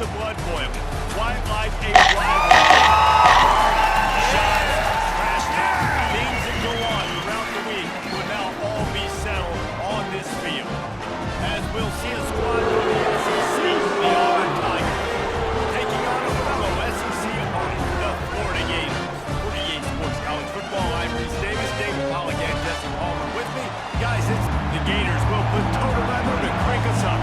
the blood boiling. White like a rivalry. Shots, trash talk, things that go on throughout the week will now all be settled on this field. As we'll see a squad from the SEC, the Auburn Tigers, taking on a fellow SEC opponent, the Florida Gators. 48 Sports College Football, I'm Reese Davis, David Pollock, and Jesse Palmer with me. Guys, it's the Gators will put total weather to crank us up.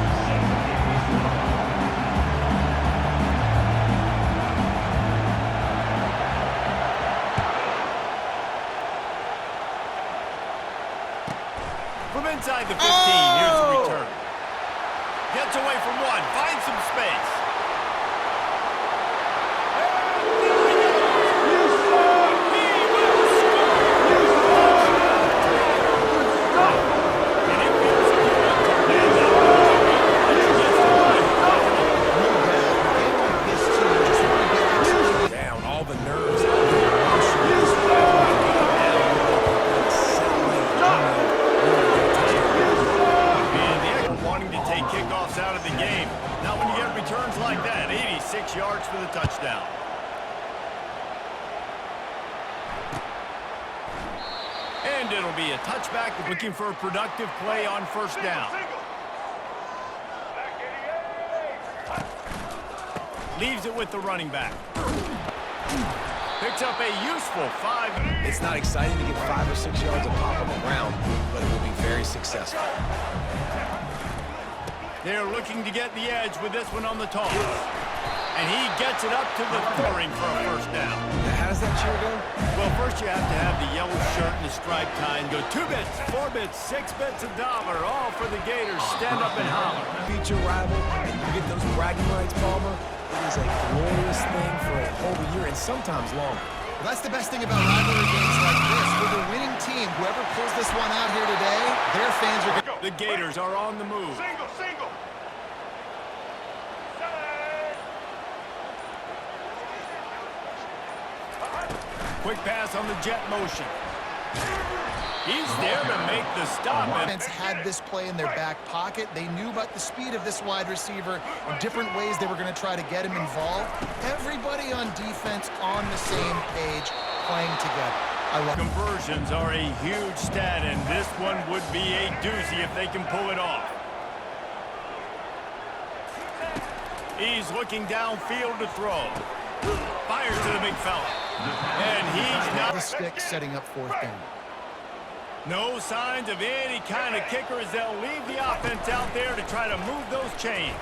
From inside the 15, here's the return. Gets away from one, finds some space. Out of the game. Now when you get returns like that, 86 yards for the touchdown. And it'll be a touchback, looking for a productive play on first down. Leaves it with the running back. Picks up a useful 5. It's not exciting to get 5 or 6 yards of pop on the ground, but it will be very successful. They're looking to get the edge with this one on the toss. And he gets it up to the 30 for a first down. Now, how does that cheer go? Well, first you have to have the yellow shirt and the striped tie and go 2 bits, 4 bits, 6 bits $1, all for the Gators. Stand up and holler. Beat your rival, and you get those bragging rights, Palmer. It is a glorious thing for a whole year and sometimes longer. Well, that's the best thing about rivalry games like this. With the winning team, whoever pulls this one out here today, their fans are going. The Gators are on the move. Single. Quick pass on the jet motion. He's there to make the stop. Offense had this play in their back pocket. They knew about the speed of this wide receiver and different ways they were going to try to get him involved. Everybody on defense on the same page, playing together. I love Conversions are a huge stat, and this one would be a doozy if they can pull it off. He's looking downfield to throw. Fires to the big fella. And he's not the stick, setting up fourth down. No signs of any kind of kicker as they'll leave the offense out there to try to move those chains.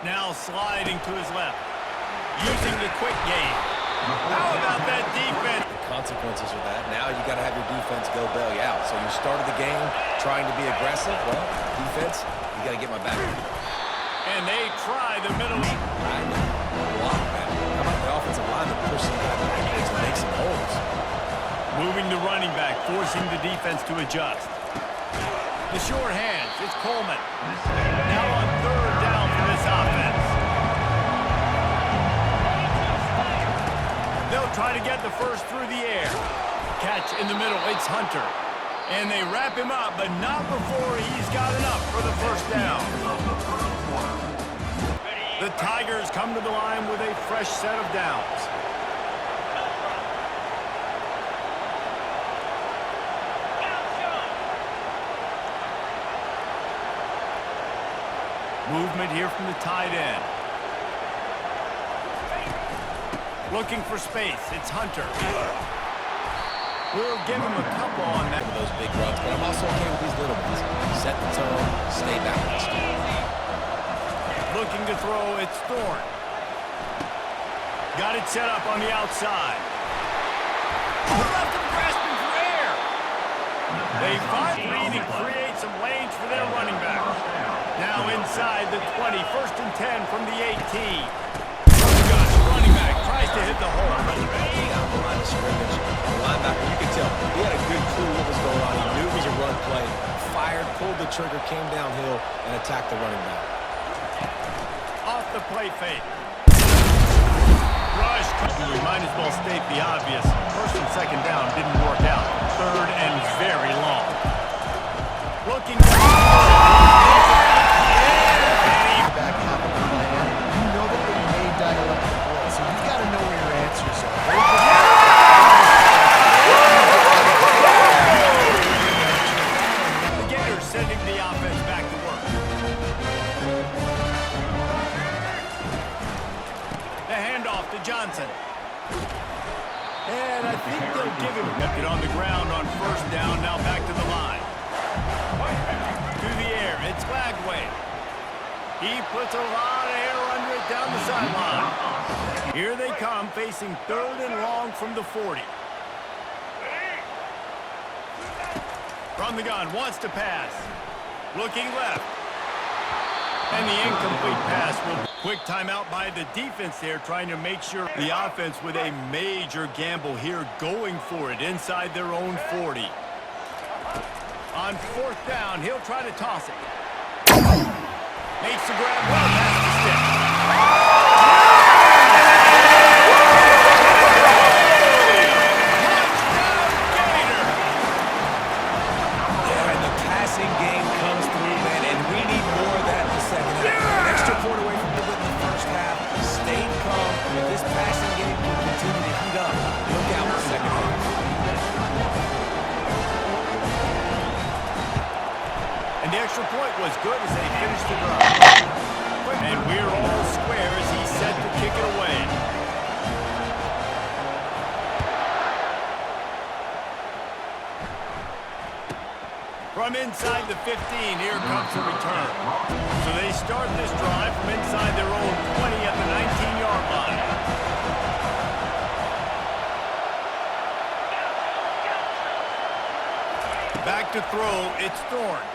Now sliding to his left. Using the quick game. How about that defense? The consequences of that. Now you got to have your defense go bail you out. So you started the game trying to be aggressive. Well, defense, you got to get my back. And they try the middle. I know. Block that. How about the offensive line that pushes the guy backwards and makes some holes? Moving the running back, forcing the defense to adjust. The short hands, it's Coleman. Now on third down for this offense. They'll try to get the first through the air. Catch in the middle, it's Hunter. And they wrap him up, but not before he's got enough for the first down. The Tigers come to the line with a fresh set of downs. Movement here from the tight end. Looking for space. It's Hunter. We'll give him a couple on that. Those big runs, but I'm also okay with these little ones. Set the tone, stay balanced. Looking to throw, it's Thorne. Got it set up on the outside. Left him grasping for air. They find lead and create some lanes for their running back. Now inside the 20, 1st and 10 from the 18. Gosh, running back tries to hit the hole. Down the line of scrimmage. The linebacker, you could tell, he had a good clue what was going on. He knew it was a run play. Fired, pulled the trigger, came downhill, and attacked the running back. Off the play fake. Rush. We might as well state the obvious. 1st and 2nd down didn't work out. 3rd and very long. Looking down. Back half of the plan. You know that they Johnson. And I think they'll give him. Kept it on the ground on first down. Now back to the line. Through the air, it's Wagway. He puts a lot of air under it down the sideline. Here they come, facing 3rd and long from the 40. From the gun, wants to pass. Looking left. And the incomplete pass will... Quick timeout by the defense there, trying to make sure the offense with a major gamble here, going for it inside their own 40. On 4th down, he'll try to toss it. Makes the grab well past the stick. Yeah, and the passing game comes through, man, and we need more of that in the second half. An extra point away from the first half. Stayed calm. If this passing game can continue to heat up, look out in the second half. And the extra point was good as they finished the drive. And we're all square as he's set to kick it away. From inside the 15, here comes the return. So they start this drive from inside their own 20 at the 19-yard line. Back to throw, it's Thorne.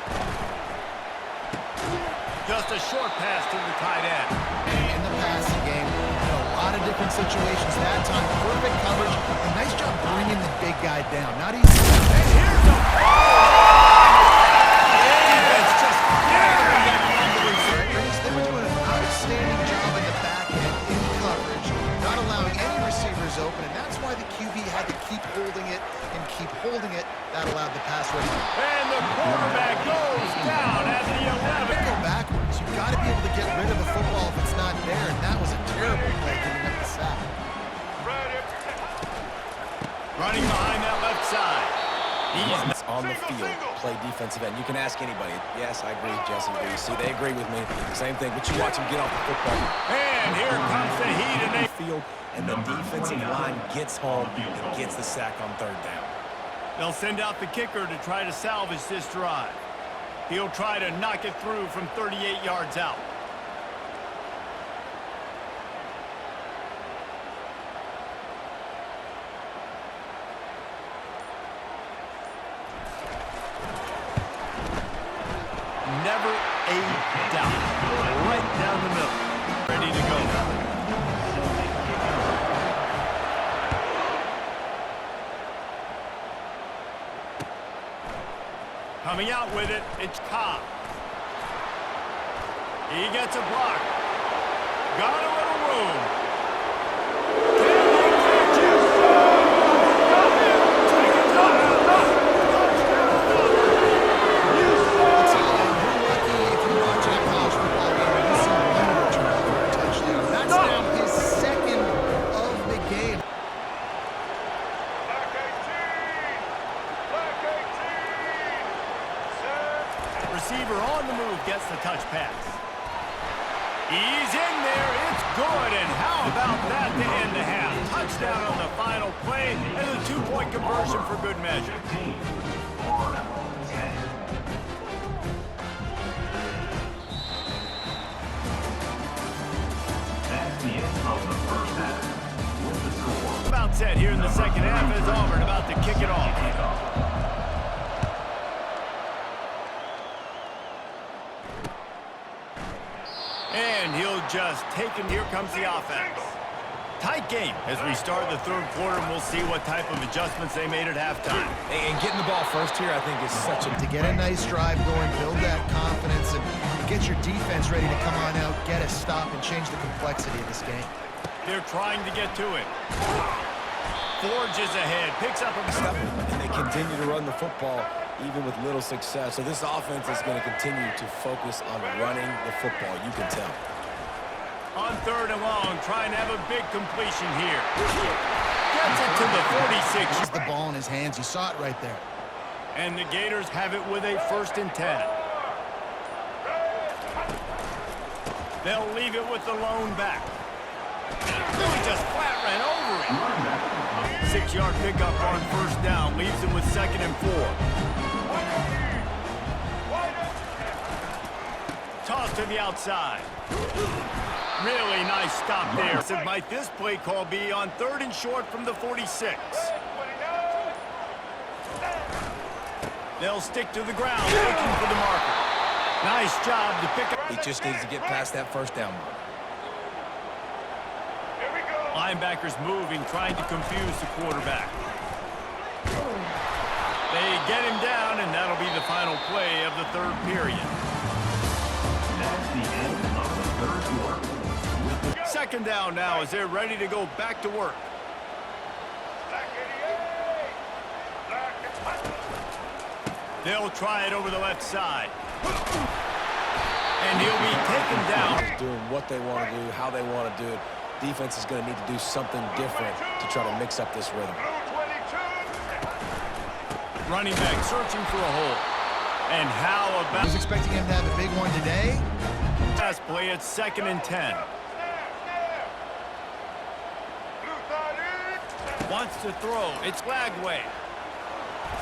Just a short pass to the tight end. In the passing game, in a lot of different situations that time. Perfect coverage. A nice job bringing the big guy down. Not easy. And here's a... Defense just carrying that on the receiver. They were doing an outstanding job in the back end in coverage, not allowing any receivers open, and that's why the QB had to keep holding it and keep holding it. That allowed the pass rush. And the quarterback goes down at the 11. Go backwards. You've got to be able to get rid of the football if it's not there, and that was a terrible play giving up the sack. Running behind that left side. He's On the field, play defensive end. You can ask anybody. Yes, I agree, Jesse. You see, they agree with me. Same thing, but you watch him get off the football. And here comes the heat, and they... Field, and the defensive line gets home and gets the sack on 3rd down. They'll send out the kicker to try to salvage this drive. He'll try to knock it through from 38 yards out. Never a doubt. Right down the middle. Ready to go. Coming out with it, it's Cobb. He gets a block. Got a little room. Can they catch it? Got him. Take it down. You're lucky if you're watching a college football game and you see one return for a touchdown. That's now his 2nd of the game. Receiver on the move gets the touch pass. He's in there. It's good. And how about that to end the half? Touchdown on the final play and a 2-point conversion for good measure. About set here in the second half as Auburn about to kick it off. And he'll just take him. Here comes the offense. Tight game as we start the 3rd quarter, and we'll see what type of adjustments they made at halftime. And getting the ball first here, I think, is such a... To get a nice drive going, build that confidence, and get your defense ready to come on out, get a stop, and change the complexity of this game. They're trying to get to it. Forges ahead, picks up a step, and they continue to run the football even with little success. So this offense is going to continue to focus on running the football, you can tell. On 3rd and long, trying to have a big completion here. Gets it to the 46. He's the ball in his hands. You saw it right there. And the Gators have it with a 1st and 10. They'll leave it with the lone back. Really just flat ran over him. 6-yard pickup on first down. Leaves him with 2nd and 4. Toss to the outside. Really nice stop there. So might this play call be on 3rd and short from the 46? They'll stick to the ground, looking for the marker. Nice job to pick up. He just needs to get past that first down mark. Linebackers moving, trying to confuse the quarterback. They get him down, and that'll be the final play of the 3rd period. That's the end of the 3rd quarter. 2nd down now as they're ready to go back to work. They'll try it over the left side. And he'll be taken down. Doing what they want to do, how they want to do it. Defense is going to need to do something different to try to mix up this rhythm. Running back searching for a hole. And how I about... was expecting him to have a big one today. Pass play at 2nd and 10. Wants to throw. It's Lagway.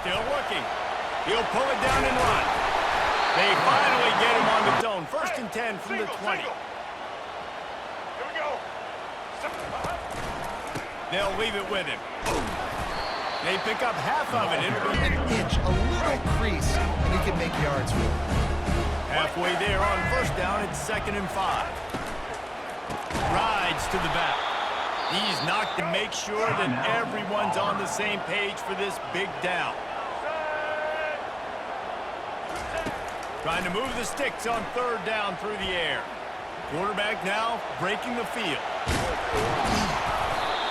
Still looking. He'll pull it down and run. They finally get him on the zone. 1st and 10 from the 20. They'll leave it with him. They pick up half of it. It'll be An inch, a little crease, and he can make yards with it. halfway there on 1st down. It's 2nd and 5. Rides to the back. He's knocked to make sure that everyone's on the same page for this big down. Trying to move the sticks on 3rd down through the air. Quarterback now breaking the field.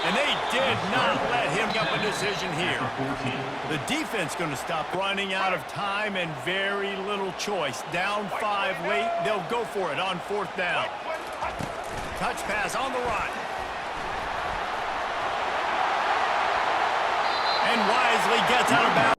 And they did not let him get a decision here. The defense going to stop running out of time and very little choice. Down 5 late, they'll go for it on 4th down. Touch pass on the run. And wisely gets out of bounds.